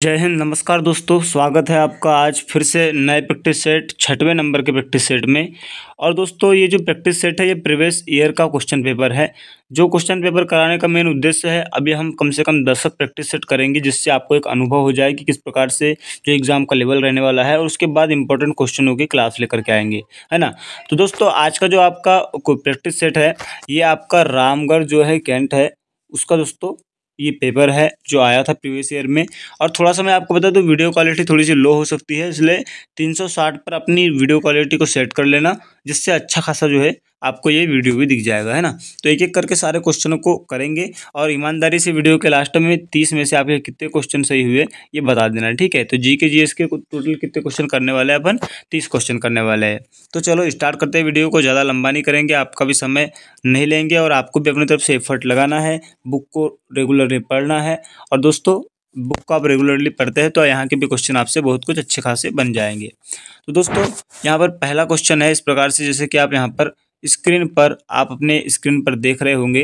जय हिंद। नमस्कार दोस्तों, स्वागत है आपका आज फिर से नए प्रैक्टिस सेट 6वें नंबर के प्रैक्टिस सेट में। और दोस्तों ये जो प्रैक्टिस सेट है ये प्रीवियस ईयर का क्वेश्चन पेपर है। जो क्वेश्चन पेपर कराने का मेन उद्देश्य है, अभी हम कम से कम 10 प्रैक्टिस सेट करेंगे जिससे आपको एक अनुभव हो जाए कि किस प्रकार से जो एग्ज़ाम का लेवल रहने वाला है, और उसके बाद इंपॉर्टेंट क्वेश्चनों की क्लास लेकर के आएंगे, है ना। तो दोस्तों आज का जो आपका प्रैक्टिस सेट है ये आपका रामगढ़ जो है कैंट है उसका दोस्तों ये पेपर है जो आया था प्रीवियस ईयर में। और थोड़ा सा मैं आपको बता दूं, वीडियो क्वालिटी थोड़ी सी लो हो सकती है, इसलिए 360 पर अपनी वीडियो क्वालिटी को सेट कर लेना, जिससे अच्छा खासा जो है आपको ये वीडियो भी दिख जाएगा, है ना। तो एक एक करके सारे क्वेश्चनों को करेंगे और ईमानदारी से वीडियो के लास्ट में 30 में से आपके कितने क्वेश्चन सही हुए ये बता देना, ठीक है। तो जी के जीएस के टोटल कितने क्वेश्चन करने वाले हैं अपन? 30 क्वेश्चन करने वाले हैं। तो चलो स्टार्ट करते हैं वीडियो को, ज़्यादा लंबा नहीं करेंगे, आपका भी समय नहीं लेंगे और आपको भी अपनी तरफ से एफर्ट लगाना है, बुक को रेगुलरली पढ़ना है। और दोस्तों बुक को आप रेगुलरली पढ़ते हैं तो यहाँ के भी क्वेश्चन आपसे बहुत कुछ अच्छे खासे बन जाएंगे। तो दोस्तों यहाँ पर पहला क्वेश्चन है इस प्रकार से, जैसे कि आप यहाँ पर स्क्रीन पर आप अपने स्क्रीन पर देख रहे होंगे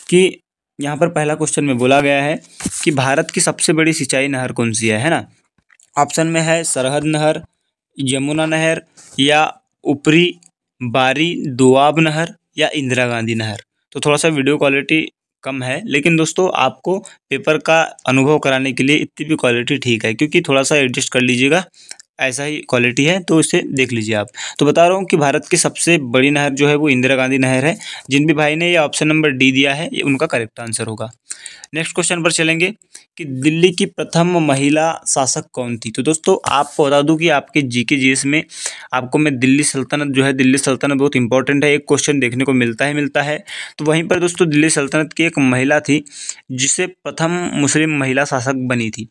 कि यहाँ पर पहला क्वेश्चन में बोला गया है कि भारत की सबसे बड़ी सिंचाई नहर कौन सी है ना। ऑप्शन में है सरहद नहर, यमुना नहर, या ऊपरी बारी दोआब नहर, या इंदिरा गांधी नहर। तो थोड़ा सा वीडियो क्वालिटी कम है, लेकिन दोस्तों आपको पेपर का अनुभव कराने के लिए इतनी भी क्वालिटी ठीक है, क्योंकि थोड़ा सा एडजस्ट कर लीजिएगा, ऐसा ही क्वालिटी है, तो इसे देख लीजिए आप। तो बता रहा हूँ कि भारत की सबसे बड़ी नहर जो है वो इंदिरा गांधी नहर है। जिन भी भाई ने ये ऑप्शन नंबर डी दिया है ये उनका करेक्ट आंसर होगा। नेक्स्ट क्वेश्चन पर चलेंगे कि दिल्ली की प्रथम महिला शासक कौन थी। तो दोस्तों आपको बता दूं कि आपके जीके जीएस में आपको मैं दिल्ली सल्तनत जो है, दिल्ली सल्तनत बहुत इंपॉर्टेंट है, एक क्वेश्चन देखने को मिलता है। तो वहीं पर दोस्तों दिल्ली सल्तनत की एक महिला थी जिसे प्रथम मुस्लिम महिला शासक बनी थी,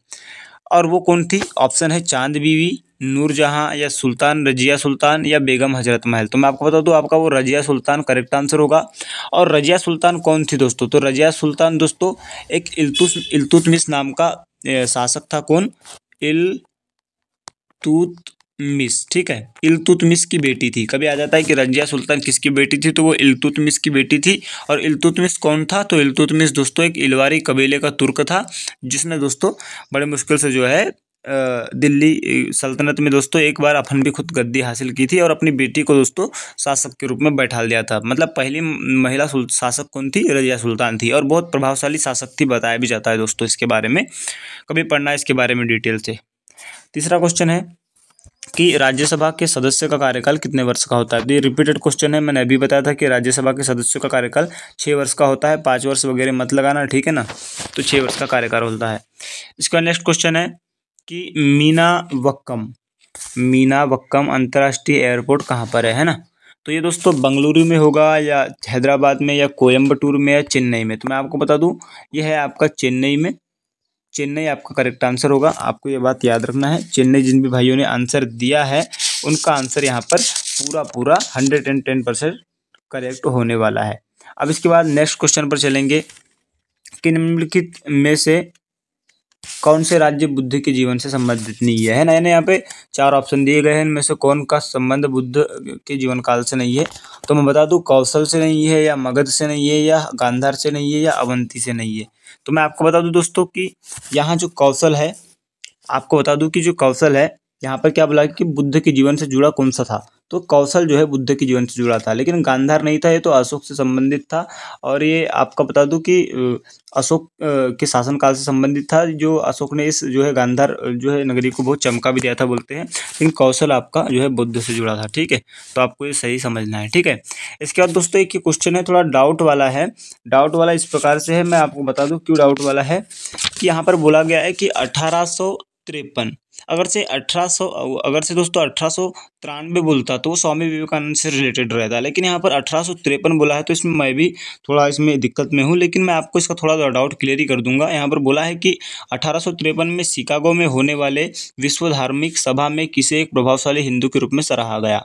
और वो कौन थी? ऑप्शन है चांद बीवी, नूरजहां, या सुल्तान रजिया सुल्तान, या बेगम हजरत महल। तो मैं आपको बता दूं आपका वो रजिया सुल्तान करेक्ट आंसर होगा। और रजिया सुल्तान कौन थी दोस्तों? तो रजिया सुल्तान दोस्तों एक इल्तुतमिश नाम का शासक था। कौन? इल्तुतमिश, ठीक है, इल्तुतमिश की बेटी थी। कभी आ जाता है कि रजिया सुल्तान किसकी बेटी थी, तो वो इल्तुतमिश की बेटी थी। और इल्तुतमिश कौन था? तो इल्तुतमिश दोस्तों एक इलवारी कबीले का तुर्क था, जिसने दोस्तों बड़े मुश्किल से जो है दिल्ली सल्तनत में दोस्तों एक बार अपन भी खुद गद्दी हासिल की थी और अपनी बेटी को दोस्तों शासक के रूप में बैठा दिया था। मतलब पहली महिला शासक कौन थी? रजिया सुल्तान थी, और बहुत प्रभावशाली शासक थी, बताया भी जाता है दोस्तों इसके बारे में, कभी पढ़ना है इसके बारे में डिटेल से। तीसरा क्वेश्चन है कि राज्यसभा के सदस्य का कार्यकाल कितने वर्ष का होता है। तो ये रिपीटेड क्वेश्चन है, मैंने अभी बताया था कि राज्यसभा के सदस्यों का कार्यकाल 6 वर्ष का होता है, 5 वर्ष वगैरह मत लगाना, ठीक है ना। तो 6 वर्ष का कार्यकाल होता है। इसका नेक्स्ट क्वेश्चन है कि मीनावक्कम अंतर्राष्ट्रीय एयरपोर्ट कहाँ पर है ना। तो ये दोस्तों बंगलुरु में होगा, या हैदराबाद में, या कोयम्बटूर में, या चेन्नई में। तो मैं आपको बता दूं ये है आपका चेन्नई में। चेन्नई आपका करेक्ट आंसर होगा, आपको ये बात याद रखना है। चेन्नई जिन भी भाइयों ने आंसर दिया है उनका आंसर यहाँ पर पूरा 110% करेक्ट होने वाला है। अब इसके बाद नेक्स्ट क्वेश्चन पर चलेंगे कि निम्नलिखित में से कौन से राज्य बुद्ध के जीवन से संबंधित नहीं है ना। यहाँ पे 4 ऑप्शन दिए गए हैं, इनमें से कौन का संबंध बुद्ध के जीवन काल से नहीं है। तो मैं बता दूं कौशल से नहीं है, या मगध से नहीं है, या गांधार से नहीं है, या अवंती से नहीं है। तो मैं आपको बता दूं दोस्तों कि यहाँ जो कौशल है, आपको बता दूं कि जो कौशल है यहाँ पर क्या बोला कि बुद्ध के जीवन से जुड़ा कौन सा था। तो कौशल जो है बुद्ध के जीवन से जुड़ा था, लेकिन गांधार नहीं था, ये तो अशोक से संबंधित था। और ये आपका बता दूं कि अशोक के शासनकाल से संबंधित था, जो अशोक ने इस जो है गांधार जो है नगरी को बहुत चमका भी दिया था बोलते हैं। लेकिन कौशल आपका जो है बुद्ध से जुड़ा था, ठीक है। तो आपको ये सही समझना है, ठीक है। इसके बाद दोस्तों एक क्वेश्चन है, थोड़ा डाउट वाला है। डाउट वाला इस प्रकार से है, मैं आपको बता दूं क्यों डाउट वाला है। कि यहाँ पर बोला गया है कि 1853, अगर से दोस्तों 1893 बोलता तो वो स्वामी विवेकानंद से रिलेटेड रहता, लेकिन यहाँ पर 1853 बोला है, तो इसमें मैं भी थोड़ा इसमें दिक्कत में हूँ। लेकिन मैं आपको इसका थोड़ा डाउट क्लियर ही कर दूंगा। यहाँ पर बोला है कि 1853 में शिकागो में होने वाले विश्व धार्मिक सभा में किसे एक प्रभावशाली हिंदू के रूप में सराहा गया।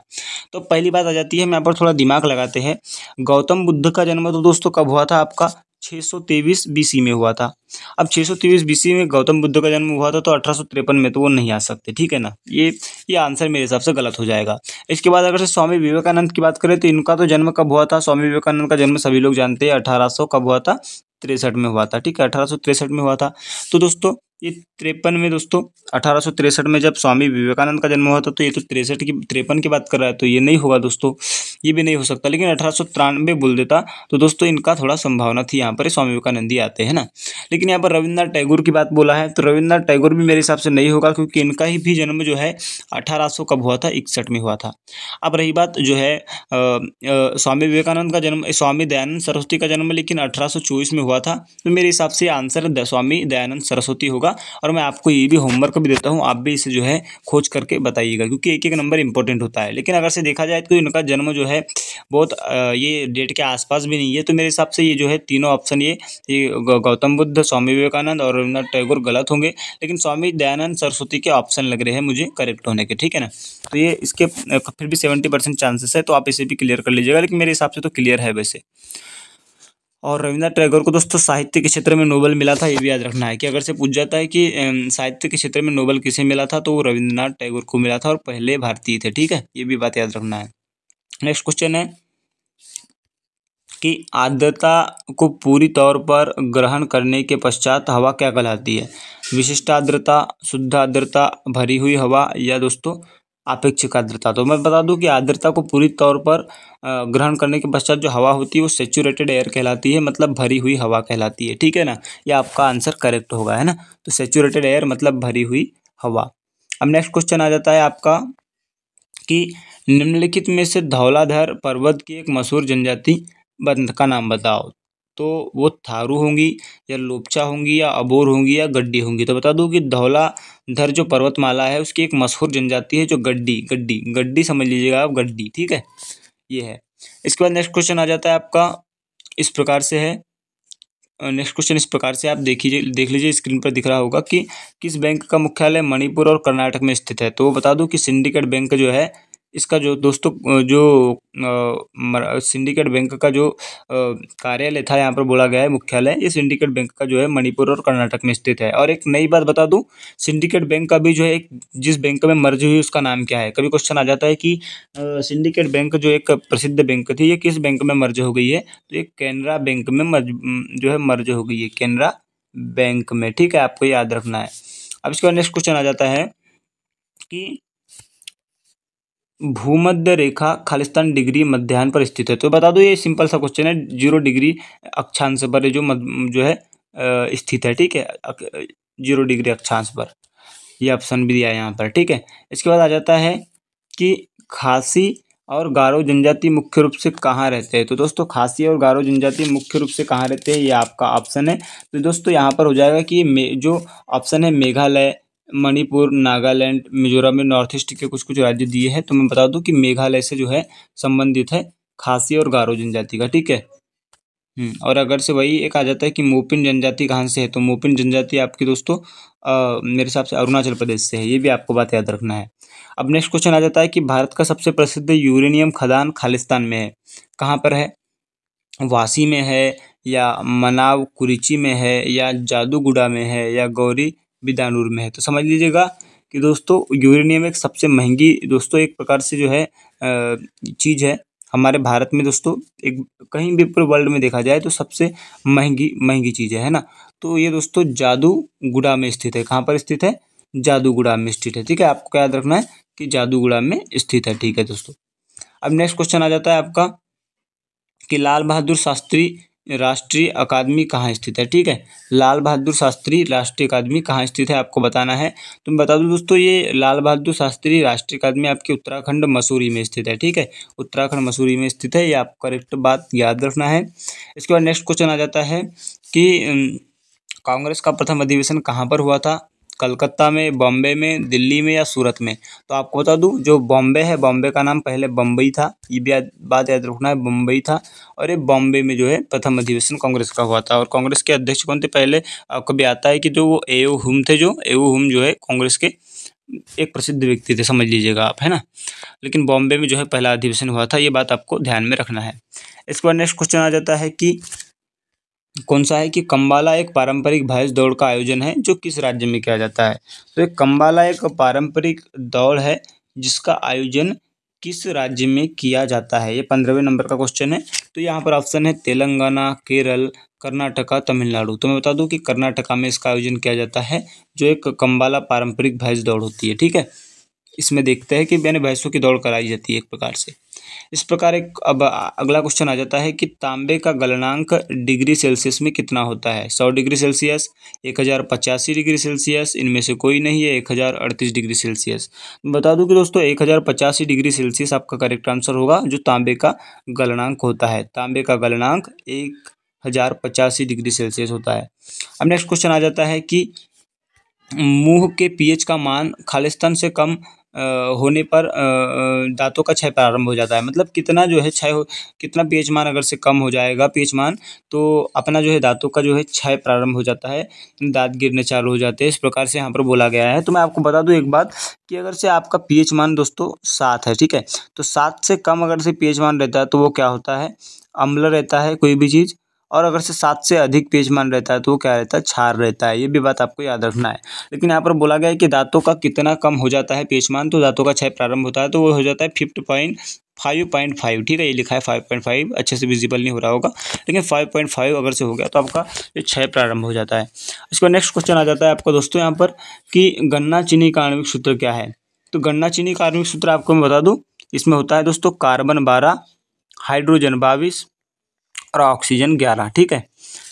तो पहली बात आ जाती है, मैं यहाँ पर थोड़ा दिमाग लगाते हैं। गौतम बुद्ध का जन्म तो दोस्तों कब हुआ था? आपका 623 बीसी में हुआ था। अब 623 बीसी में गौतम बुद्ध का जन्म हुआ था, तो 1853 में तो वो नहीं आ सकते, ठीक है ना। ये आंसर मेरे हिसाब से गलत हो जाएगा। इसके बाद अगर से स्वामी विवेकानंद की बात करें तो इनका तो जन्म कब हुआ था? स्वामी विवेकानंद का जन्म सभी लोग जानते हैं, 1800 कब हुआ था? 63 में हुआ था, ठीक है, 1863 में हुआ था। तो दोस्तों ये 53 में दोस्तों 1863 में जब स्वामी विवेकानंद का जन्म हुआ था, तो ये तो 53 की बात कर रहा है, तो ये नहीं होगा दोस्तों, ये भी नहीं हो सकता। लेकिन 1893 बोल देता तो दोस्तों इनका थोड़ा संभावना थी, यहाँ पर स्वामी विवेकानंद ही आते हैं ना। लेकिन यहाँ पर रविन्द्रनाथ टैगोर की बात बोला है, तो रविन्द्रनाथ टैगोर भी मेरे हिसाब से नहीं होगा, क्योंकि इनका ही भी जन्म जो है 1800 कब हुआ था, 61 में हुआ था। अब रही बात जो है स्वामी विवेकानंद का जन्म, स्वामी दयानंद सरस्वती का जन्म लेकिन 1824 में हुआ था, तो मेरे हिसाब से आंसर स्वामी दयानंद सरस्वती होगा। और मैं आपको ये भी होमवर्क भी देता हूँ, आप भी इसे जो है खोज करके बताइएगा, क्योंकि एक एक नंबर इंपॉर्टेंट होता है। लेकिन अगर से देखा जाए तो इनका जन्म जो है बहुत ये डेट के आसपास भी नहीं है, तो मेरे हिसाब से ये जो है तीनों ऑप्शन ये गौतम बुद्ध, स्वामी विवेकानंद और रविन्द्रनाथ टैगोर गलत होंगे, लेकिन स्वामी दयानंद सरस्वती के ऑप्शन लग रहे हैं मुझे करेक्ट होने के, ठीक है ना। तो ये इसके फिर भी 70% चांसेस है, तो आप इसे भी क्लियर कर लीजिएगा, लेकिन मेरे हिसाब से तो क्लियर है वैसे। और रविन्द्रनाथ टैगोर को दोस्तों साहित्य के क्षेत्र में नोबेल मिला था, ये भी याद रखना है कि अगर से पूछ जाता है कि साहित्य के क्षेत्र में नोबेल किसे मिला था, तो वो रविन्द्रनाथ टैगोर को मिला था और पहले भारतीय थे, ठीक है, ये भी बात याद रखना है। नेक्स्ट क्वेश्चन है कि आर्द्रता को पूरी तौर पर ग्रहण करने के पश्चात हवा क्या कहलाती है? विशिष्ट आर्द्रता, शुद्ध आर्द्रता, भरी हुई हवा, या दोस्तों आपेक्षिक आर्द्रता। तो मैं बता दूं कि आर्द्रता को पूरी तौर पर ग्रहण करने के पश्चात जो हवा होती है वो सैचुरेटेड एयर कहलाती है, मतलब भरी हुई हवा कहलाती है, ठीक है ना। ये आपका आंसर करेक्ट होगा, है ना। तो सैचुरेटेड एयर मतलब भरी हुई हवा। अब नेक्स्ट क्वेश्चन आ जाता है आपका कि निम्नलिखित में से धौलाधर पर्वत की एक मशहूर जनजाति का नाम बताओ। तो वो थारू होंगी, या लोपचा होंगी, या अबोर होंगी, या गड्डी होंगी। तो बता दूं कि धौलाधर जो पर्वतमाला है उसकी एक मशहूर जनजाति है जो गड्डी समझ लीजिएगा आप, गड्डी, ठीक है, ये है। इसके बाद नेक्स्ट क्वेश्चन आ जाता है आपका इस प्रकार से है। नेक्स्ट क्वेश्चन इस प्रकार से आप देख लीजिए स्क्रीन पर दिख रहा होगा कि किस बैंक का मुख्यालय मणिपुर और कर्नाटक में स्थित है। तो बता दूं कि सिंडिकेट बैंक जो है इसका जो दोस्तों जो सिंडिकेट बैंक का जो कार्यालय था, यहाँ पर बोला गया है मुख्यालय, ये सिंडिकेट बैंक का जो है मणिपुर और कर्नाटक में स्थित है। और एक नई बात बता दूं, सिंडिकेट बैंक का भी जो है जिस बैंक में मर्ज हुई उसका नाम क्या है। कभी क्वेश्चन आ जाता है कि सिंडिकेट बैंक जो एक प्रसिद्ध बैंक थी, ये किस बैंक में मर्ज हो गई है। तो ये कैनरा बैंक में जो है मर्ज हो गई है, कैनरा बैंक में, ठीक है, आपको याद रखना है। अब इसके बाद नेक्स्ट क्वेश्चन आ जाता है कि भूमध्य रेखा खालिस्तान डिग्री मध्याह्न पर स्थित है। तो बता दो ये सिंपल सा क्वेश्चन है, 0 डिग्री अक्षांश पर जो है स्थित है, ठीक है, 0 डिग्री अक्षांश पर, ये ऑप्शन भी दिया है यहाँ पर, ठीक है। इसके बाद आ जाता है कि खासी और गारो जनजाति मुख्य रूप से कहाँ रहते हैं। तो दोस्तों खासी और गारो जनजाति मुख्य रूप से कहाँ रहते हैं, ये आपका ऑप्शन है। तो दोस्तों यहाँ पर हो जाएगा कि जो ऑप्शन है मेघालय, मणिपुर, नागालैंड, मिजोरम में नॉर्थ ईस्ट के कुछ कुछ राज्य दिए हैं। तो मैं बता दूं कि मेघालय से जो है संबंधित है खासी और गारो जनजाति का, ठीक है। और अगर से वही एक आ जाता है कि मोपिन जनजाति कहाँ से है, तो मोपिन जनजाति आपकी दोस्तों मेरे हिसाब से अरुणाचल प्रदेश से है, ये भी आपको बात याद रखना है। अब नेक्स्ट क्वेश्चन आ जाता है कि भारत का सबसे प्रसिद्ध यूरेनियम खदान खालिस्तान में है, कहाँ पर है? वासी में है, या मनाव कुरिची में है, या जादूगुड़ा में है, या गौरी बिदानूर में है। तो समझ लीजिएगा कि दोस्तों यूरेनियम एक सबसे महंगी दोस्तों एक प्रकार से जो है चीज़ है हमारे भारत में दोस्तों, एक कहीं भी पूरे वर्ल्ड में देखा जाए तो सबसे महंगी चीज़ है ना। तो ये दोस्तों जादूगुड़ा में स्थित है। कहाँ पर स्थित है? जादूगुड़ा में स्थित है, ठीक है, आपको क्या याद रखना है कि जादूगुड़ा में स्थित है, ठीक है दोस्तों। अब नेक्स्ट क्वेश्चन आ जाता है आपका कि लाल बहादुर शास्त्री राष्ट्रीय अकादमी कहाँ स्थित है, ठीक है। लाल बहादुर शास्त्री राष्ट्रीय अकादमी कहाँ स्थित है आपको बताना है। तो मैं बता दूं दोस्तों ये लाल बहादुर शास्त्री राष्ट्रीय अकादमी आपकी उत्तराखंड मसूरी में स्थित है, ठीक है, उत्तराखंड मसूरी में स्थित है, ये आपको करेक्ट बात याद रखना है। इसके बाद नेक्स्ट क्वेश्चन आ जाता है कि कांग्रेस का प्रथम अधिवेशन कहाँ पर हुआ था? कलकत्ता में, बॉम्बे में, दिल्ली में, या सूरत में। तो आपको बता दूं जो बॉम्बे है, बॉम्बे का नाम पहले बम्बई था, ये भी बात याद रखना है, बम्बई था। और ये बॉम्बे में जो है प्रथम अधिवेशन कांग्रेस का हुआ था। और कांग्रेस के अध्यक्ष कौन थे? पहले आपको भी आता है कि जो वो एओ हुम थे, जो एओ हुम जो है कांग्रेस के एक प्रसिद्ध व्यक्ति थे, समझ लीजिएगा आप, है ना। लेकिन बॉम्बे में जो है पहला अधिवेशन हुआ था, ये बात आपको ध्यान में रखना है। इसके बाद नेक्स्ट क्वेश्चन आ जाता है कि कौन सा है कि कम्बाला एक पारंपरिक भैंस दौड़ का आयोजन है जो किस राज्य में किया जाता है। तो एक कम्बाला एक पारंपरिक दौड़ है जिसका आयोजन किस राज्य में किया जाता है, ये 15वें नंबर का क्वेश्चन है। तो यहाँ पर ऑप्शन है तेलंगाना, केरल, कर्नाटका, तमिलनाडु। तो मैं बता दूं कि कर्नाटका में इसका आयोजन किया जाता है, जो एक कंबाला पारंपरिक भैंस दौड़ होती है, ठीक है। इसमें देखते हैं कि यानी भैंसों की दौड़ कराई जाती है एक प्रकार से। इस प्रकार एक अब अगला क्वेश्चन आ जाता है कि तांबे का गलनांक डिग्री सेल्सियस में कितना होता है? 100 डिग्री सेल्सियस, 1085 डिग्री सेल्सियस, इनमें से कोई नहीं है, 1038 डिग्री सेल्सियस। बता दूं कि दोस्तों 1085 डिग्री सेल्सियस आपका करेक्ट आंसर होगा, जो तांबे का गलनांक होता है। तांबे का गलनांक 1085 डिग्री सेल्सियस होता है। अब नेक्स्ट क्वेश्चन आ जाता है कि मुंह के पीएच का मान खालिस्तान से कम होने पर दांतों का क्षय प्रारंभ हो जाता है। मतलब कितना जो है कितना पीएच मान अगर से कम हो जाएगा पीएच मान, तो अपना जो है दांतों का जो है क्षय प्रारंभ हो जाता है, दांत गिरने चालू हो जाते हैं। इस प्रकार से यहाँ पर बोला गया है। तो मैं आपको बता दूं एक बात कि अगर से आपका पीएच मान दोस्तों 7 है, ठीक है, तो 7 से कम अगर से पीएच मान रहता है तो वो क्या होता है? अम्ल रहता है कोई भी चीज़। और अगर से 7 से अधिक पीएच मान रहता है तो वो क्या रहता है? क्षार रहता है। ये भी बात आपको याद रखना है। लेकिन यहाँ पर बोला गया है कि दांतों का कितना कम हो जाता है पीएच मान, तो दांतों का क्षय प्रारंभ होता है, तो वो हो जाता है 5.5, ठीक है। ये लिखा है 5.5, अच्छे से विजिबल नहीं हो रहा होगा, लेकिन 5.5 अगर से हो गया तो आपका ये क्षय प्रारंभ हो जाता है। इसके बाद नेक्स्ट क्वेश्चन आ जाता है आपका दोस्तों यहाँ पर कि गन्ना चीनी का आणविक सूत्र क्या है? तो गन्ना चीनी का आणविक सूत्र आपको मैं बता दूँ, इसमें होता है दोस्तों कार्बन 12, हाइड्रोजन 22 और ऑक्सीजन 11, ठीक है।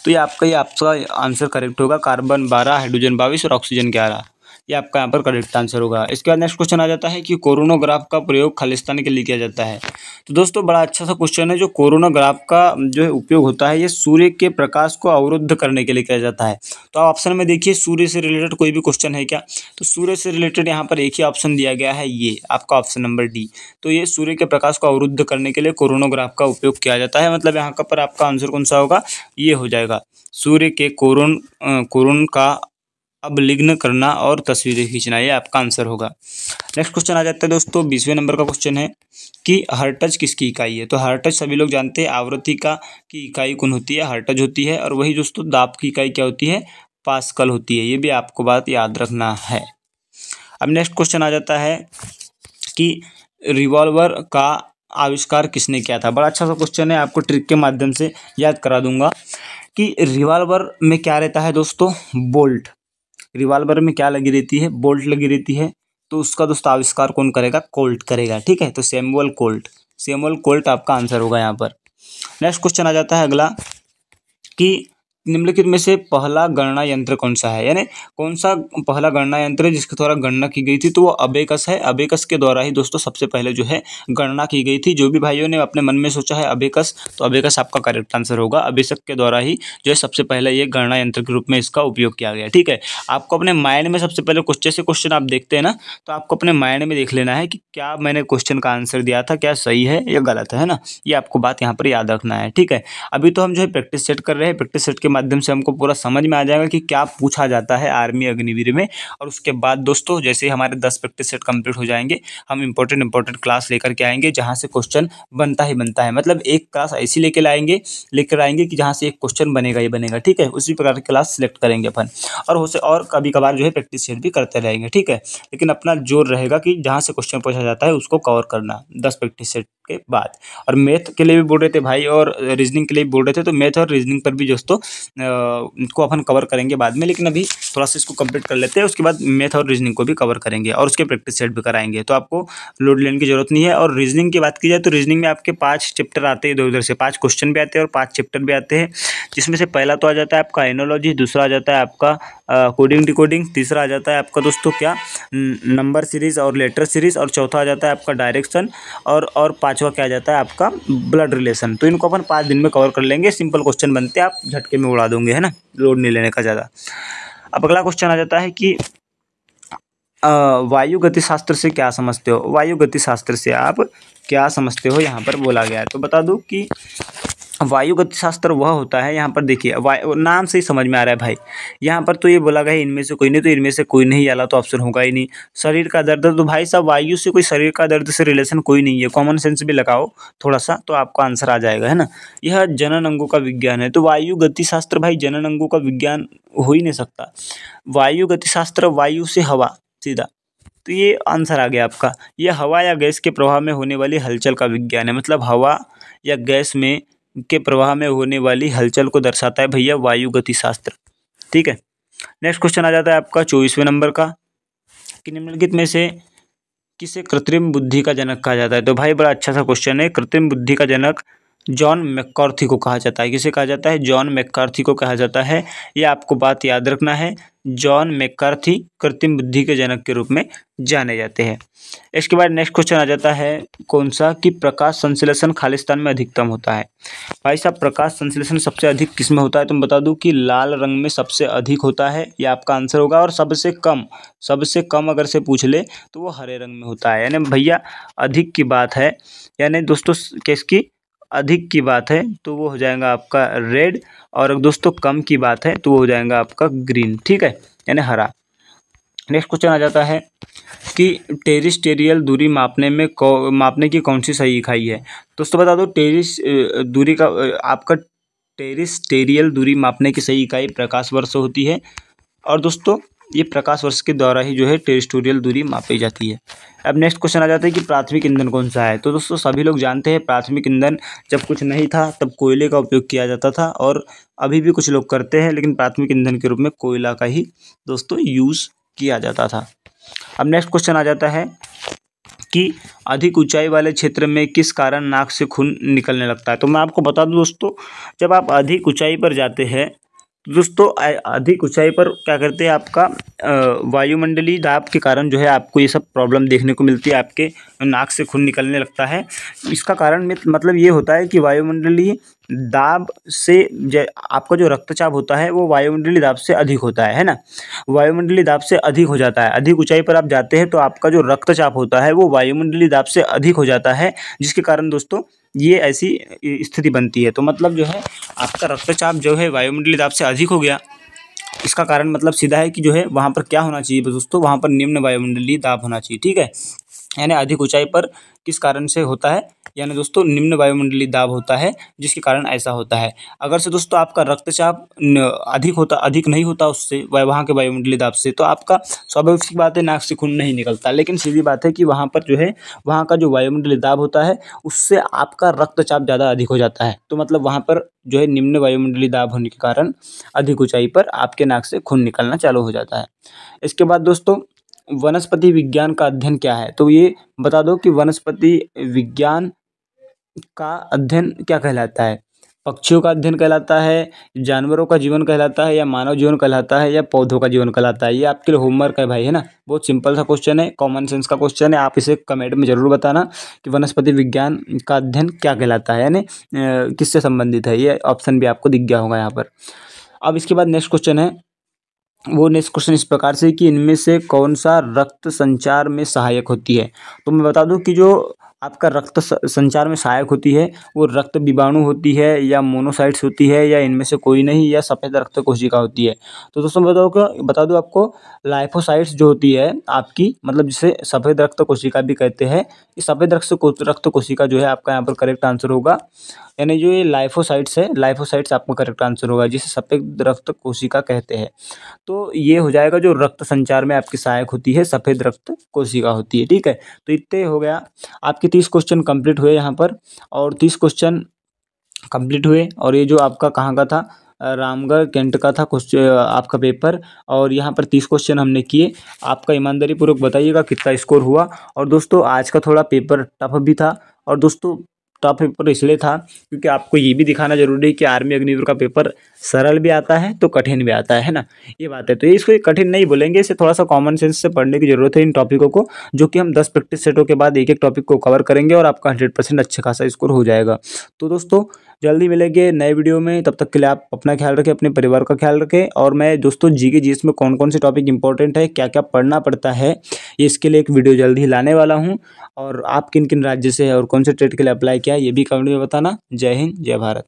तो ये आपका आंसर करेक्ट होगा, कार्बन 12, हाइड्रोजन 22 और ऑक्सीजन 11। ये आपका यहाँ पर करेक्ट आंसर होगा। इसके बाद नेक्स्ट क्वेश्चन आ जाता है कि कोरोनोग्राफ का प्रयोग खालिस्तान के लिए किया जाता है। तो दोस्तों बड़ा अच्छा सा क्वेश्चन है। जो कोरोनोग्राफ का जो है उपयोग होता है, ये सूर्य के प्रकाश को अवरुद्ध करने के लिए किया जाता है। तो आप ऑप्शन में देखिए सूर्य से रिलेटेड कोई भी क्वेश्चन है क्या? तो सूर्य से रिलेटेड यहाँ पर एक ही ऑप्शन दिया गया है, ये आपका ऑप्शन नंबर डी। तो ये सूर्य के प्रकाश को अवरुद्ध करने के लिए कोरोनोग्राफ का उपयोग किया जाता है। मतलब यहाँ पर आपका आंसर कौन सा होगा? ये हो जाएगा, सूर्य के कोरोन का अवलिग्न करना और तस्वीरें खींचना, ये आपका आंसर होगा। नेक्स्ट क्वेश्चन आ जाता है दोस्तों 20वें नंबर का क्वेश्चन है कि हर्ट्ज किसकी इकाई है? तो हर्ट्ज सभी लोग जानते हैं, आवृत्ति की इकाई कौन होती है? हर्ट्ज होती है। और वही दोस्तों दाब की इकाई क्या होती है? पास्कल होती है। ये भी आपको बात याद रखना है। अब नेक्स्ट क्वेश्चन आ जाता है कि रिवॉल्वर का आविष्कार किसने किया था? बड़ा अच्छा सा क्वेश्चन है, आपको ट्रिक के माध्यम से याद करा दूंगा कि रिवॉल्वर में क्या रहता है दोस्तों? बोल्ट। रिवॉल्वर में क्या लगी रहती है? बोल्ट लगी रहती है। तो उसका दोस्तों आविष्कार कौन करेगा? कोल्ट करेगा, ठीक है। तो सैमुअल कोल्ट, सैमुअल कोल्ट आपका आंसर होगा यहाँ पर। नेक्स्ट क्वेश्चन आ जाता है अगला कि निम्नलिखित में से पहला गणना यंत्र कौन सा है? यानी कौन सा पहला गणना यंत्र है जिसके द्वारा गणना की गई थी? तो वो अबेकस है। अबेकस के द्वारा ही दोस्तों सबसे पहले जो है गणना की गई थी। जो भी भाइयों ने अपने मन में सोचा है अबेकस, तो अबेकस आपका करेक्ट आंसर होगा। अबेकस के द्वारा ही जो है सबसे पहले ये गणना यंत्र के रूप में इसका उपयोग किया गया, ठीक है। आपको अपने माइंड में सबसे पहले जैसे क्वेश्चन आप देखते हैं ना, तो आपको अपने माइंड में देख लेना है कि क्या मैंने क्वेश्चन का आंसर दिया था, क्या सही है या गलत है ना। ये आपको बात यहाँ पर याद रखना है, ठीक है। अभी तो हम जो है प्रैक्टिस सेट कर रहे हैं। प्रैक्टिस सेट के माध्यम से हमको पूरा समझ में आ जाएगा कि क्या पूछा जाता है आर्मी अग्निवीर में। और उसके बाद दोस्तों जैसे ही हमारे 10 प्रैक्टिस सेट कंप्लीट हो जाएंगे, हम इंपॉर्टेंट क्लास लेकर के आएंगे जहां से क्वेश्चन बनता ही बनता है। मतलब एक क्लास ऐसी लेकर आएंगे कि जहां से एक क्वेश्चन बनेगा ही बनेगा, ठीक है। उसी प्रकार की क्लास सिलेक्ट करेंगे अपन, और कभी कभार जो है प्रैक्टिस सेट भी करते रहेंगे, ठीक है। लेकिन अपना जोर रहेगा कि जहां से क्वेश्चन पूछा जाता है उसको कवर करना 10 प्रैक्टिस सेट के बाद। और मैथ के लिए भी बोल रहे थे भाई, और रीजनिंग के लिए भी बोल रहे थे, तो मैथ और रीजनिंग पर भी दोस्तों इनको अपन कवर करेंगे बाद में। लेकिन अभी थोड़ा सा इसको कंप्लीट कर लेते हैं, उसके बाद मैथ और रीजनिंग को भी कवर करेंगे और उसके प्रैक्टिस सेट भी कराएंगे। तो आपको लोड लेने की जरूरत नहीं है। और रीजनिंग की बात की जाए तो रीजनिंग में आपके 5 चैप्टर आते हैं, इधर उधर से 5 क्वेश्चन भी आते हैं और 5 चैप्टर भी आते हैं। जिसमें से पहला तो आ जाता है आपका एनोलॉजी, दूसरा आ जाता है आपका कोडिंग डिकोडिंग, तीसरा आ जाता है आपका दोस्तों क्या नंबर सीरीज और लेटर सीरीज, और चौथा आ जाता है आपका डायरेक्शन, और पांचवा क्या आ जाता है आपका ब्लड रिलेशन। तो इनको अपन 5 दिन में कवर कर लेंगे। सिंपल क्वेश्चन बनते हैं, आप झटके में उड़ा दोगे, है ना, लोड नहीं लेने का ज़्यादा। अब अगला क्वेश्चन आ जाता है कि वायु गतिशास्त्र से क्या समझते हो? वायु गतिशास्त्र से आप क्या समझते हो, यहाँ पर बोला गया है। तो बता दूं कि वायु गतिशास्त्र वह होता है, यहाँ पर देखिए नाम से ही समझ में आ रहा है भाई। यहाँ पर तो ये बोला गया है इनमें से कोई नहीं, तो इनमें से कोई नहीं वाला तो ऑप्शन होगा ही नहीं। शरीर का दर्द, तो भाई साहब वायु से कोई शरीर का दर्द से रिलेशन कोई नहीं है। कॉमन सेंस भी लगाओ थोड़ा सा तो आपका आंसर आ जाएगा, है ना। यह जनन अंगों का विज्ञान है। तो वायु गतिशास्त्र भाई जनन अंगों का विज्ञान हो ही नहीं सकता। वायु गतिशास्त्र वायु से हवा सीधा, तो ये आंसर आ गया आपका। यह हवा या गैस के प्रभाव में होने वाली हलचल का विज्ञान है। मतलब हवा या गैस में के प्रवाह में होने वाली हलचल को दर्शाता है भैया वायु गति शास्त्र। ठीक है, नेक्स्ट क्वेश्चन आ जाता है आपका 24वें नंबर का कि निम्नलिखित में से किसे कृत्रिम बुद्धि का जनक कहा जाता है। तो भाई बड़ा अच्छा सा क्वेश्चन है। कृत्रिम बुद्धि का जनक जॉन मैककार्थी को कहा जाता है। किसे कहा जाता है? जॉन मैककार्थी को कहा जाता है। ये आपको बात याद रखना है। जॉन मैककार्थी कृत्रिम बुद्धि के जनक के रूप में जाने जाते हैं। इसके बाद नेक्स्ट क्वेश्चन आ जाता है कौन सा कि प्रकाश संश्लेषण खालिस्तान में अधिकतम होता है। भाई साहब प्रकाश संश्लेषण सबसे अधिक किस में होता है? तो मैं बता दूं कि लाल रंग में सबसे अधिक होता है, ये आपका आंसर होगा। और सबसे कम अगर से पूछ ले तो वो हरे रंग में होता है। यानी भैया अधिक की बात है, यानी दोस्तों किसकी अधिक की बात है तो वो हो जाएगा आपका रेड, और दोस्तों कम की बात है तो वो हो जाएगा आपका ग्रीन। ठीक है, यानी हरा। नेक्स्ट क्वेश्चन आ जाता है कि टेरिस्टेरियल दूरी मापने की कौन सी सही इकाई है। दोस्तों बता दो दूरी का आपका टेरिस्टेरियल दूरी मापने की सही इकाई प्रकाश वर्ष होती है। और दोस्तों ये प्रकाश वर्ष के द्वारा ही जो है टेरिस्टेरियल दूरी मापी जाती है। अब नेक्स्ट क्वेश्चन आ जाता है कि प्राथमिक ईंधन कौन सा है। तो दोस्तों सभी लोग जानते हैं प्राथमिक ईंधन जब कुछ नहीं था तब कोयले का उपयोग किया जाता था, और अभी भी कुछ लोग करते हैं, लेकिन प्राथमिक ईंधन के रूप में कोयला का ही दोस्तों यूज़ किया जाता था। अब नेक्स्ट क्वेश्चन आ जाता है कि अधिक ऊंचाई वाले क्षेत्र में किस कारण नाक से खून निकलने लगता है। तो मैं आपको बता दूं दोस्तों, जब आप अधिक ऊंचाई पर जाते हैं दोस्तों, अधिक ऊंचाई पर क्या करते हैं आपका वायुमंडलीय दाब के कारण जो है आपको ये सब प्रॉब्लम देखने को मिलती है, आपके नाक से खून निकलने लगता है। इसका कारण मतलब ये होता है कि वायुमंडलीय दाब से आपका जो रक्तचाप होता है वो वायुमंडलीय दाब से अधिक होता है ना, वायुमंडलीय दाब से अधिक हो जाता है। अधिक ऊंचाई पर आप जाते हैं तो आपका जो रक्तचाप होता है वो वायुमंडलीय दाब से अधिक हो जाता है, जिसके कारण दोस्तों ये ऐसी स्थिति बनती है। तो मतलब जो है आपका रक्तचाप जो है वायुमंडलीय दाब से अधिक हो गया, इसका कारण मतलब सीधा है कि जो है वहाँ पर क्या होना चाहिए दोस्तों, वहाँ पर निम्न वायुमंडलीय दाब होना चाहिए। ठीक है, यानी अधिक ऊंचाई पर किस कारण से होता है, यानी दोस्तों निम्न वायुमंडलीय दाब होता है, जिसके कारण ऐसा होता है। अगर से दोस्तों आपका रक्तचाप अधिक नहीं होता उससे वहाँ के वायुमंडलीय दाब से, तो आपका स्वाभाविक सी बात है नाक से खून नहीं निकलता। लेकिन सीधी बात है कि वहाँ पर जो है वहाँ का जो वायुमंडलीय दाब होता है उससे आपका रक्तचाप ज़्यादा अधिक हो जाता है। तो मतलब वहाँ पर जो है निम्न वायुमंडलीय दाब होने के कारण अधिक ऊंचाई पर आपके नाक से खून निकलना चालू हो जाता है। इसके बाद दोस्तों वनस्पति विज्ञान का अध्ययन क्या है। तो ये बता दो कि वनस्पति विज्ञान का अध्ययन क्या कहलाता है। पक्षियों का अध्ययन कहलाता है, जानवरों का जीवन कहलाता है, या मानव जीवन कहलाता है, या पौधों का जीवन कहलाता है। ये आपके लिए होमवर्क है भाई, है ना। बहुत सिंपल सा क्वेश्चन है, कॉमन सेंस का क्वेश्चन है। आप इसे कमेंट में जरूर बताना कि वनस्पति विज्ञान का अध्ययन क्या कहलाता है, यानी किससे संबंधित है। ये ऑप्शन भी आपको दिख गया होगा यहाँ पर। अब इसके बाद नेक्स्ट क्वेश्चन है, वो नेक्स्ट क्वेश्चन इस प्रकार से कि इनमें से कौन सा रक्त संचार में सहायक होती है। तो मैं बता दूं कि जो आपका रक्त संचार में सहायक होती है वो रक्त विबाणु होती है, या मोनोसाइट्स होती है, या इनमें से कोई नहीं, या सफ़ेद रक्त कोशिका होती है। तो दोस्तों बता दूं आपको लाइफोसाइट्स जो होती है आपकी, मतलब जिसे सफ़ेद रक्त कोशिका भी कहते हैं, ये सफ़ेद रक्त कोशिका जो है आपका यहाँ पर करेक्ट आंसर होगा। यानी जो ये लाइफोसाइट्स है, लाइफोसाइट्स आपका करेक्ट आंसर होगा, जिसे सफ़ेद रक्त कोशिका कहते हैं। तो ये हो जाएगा जो रक्त संचार में आपकी सहायक होती है, सफ़ेद रक्त कोशिका होती है। ठीक है, तो इतने हो गया आपके 30 क्वेश्चन कंप्लीट हुए यहाँ पर, और 30 क्वेश्चन कंप्लीट हुए। और ये जो आपका कहाँ का था, रामगढ़ कैंट का था क्वेश्चन आपका पेपर, और यहाँ पर 30 क्वेश्चन हमने किए। आपका ईमानदारी पूर्वक बताइएगा कितना स्कोर हुआ। और दोस्तों आज का थोड़ा पेपर टफ भी था, और दोस्तों टफ पेपर इसलिए था क्योंकि आपको ये भी दिखाना जरूरी है कि आर्मी अग्निवीर का पेपर सरल भी आता है तो कठिन भी आता है ना, ये बात है। तो ये इसको कठिन नहीं बोलेंगे, इसे थोड़ा सा कॉमन सेंस से पढ़ने की जरूरत है इन टॉपिकों को, जो कि हम 10 प्रैक्टिस सेटों के बाद एक एक टॉपिक को कवर करेंगे, और आपका 100% अच्छा खासा स्कोर हो जाएगा। तो दोस्तों जल्दी मिलेंगे नए वीडियो में, तब तक के लिए आप अपना ख्याल रखें, अपने परिवार का ख्याल रखें। और मैं दोस्तों जीके जीएस में कौन कौन से टॉपिक इंपॉर्टेंट है, क्या क्या पढ़ना पड़ता है, ये इसके लिए एक वीडियो जल्दी ही लाने वाला हूँ। और आप किन किन राज्य से है और कौन से ट्रेड के लिए अप्लाई किया है ये भी कमेंट में बताना। जय हिंद, जय भारत।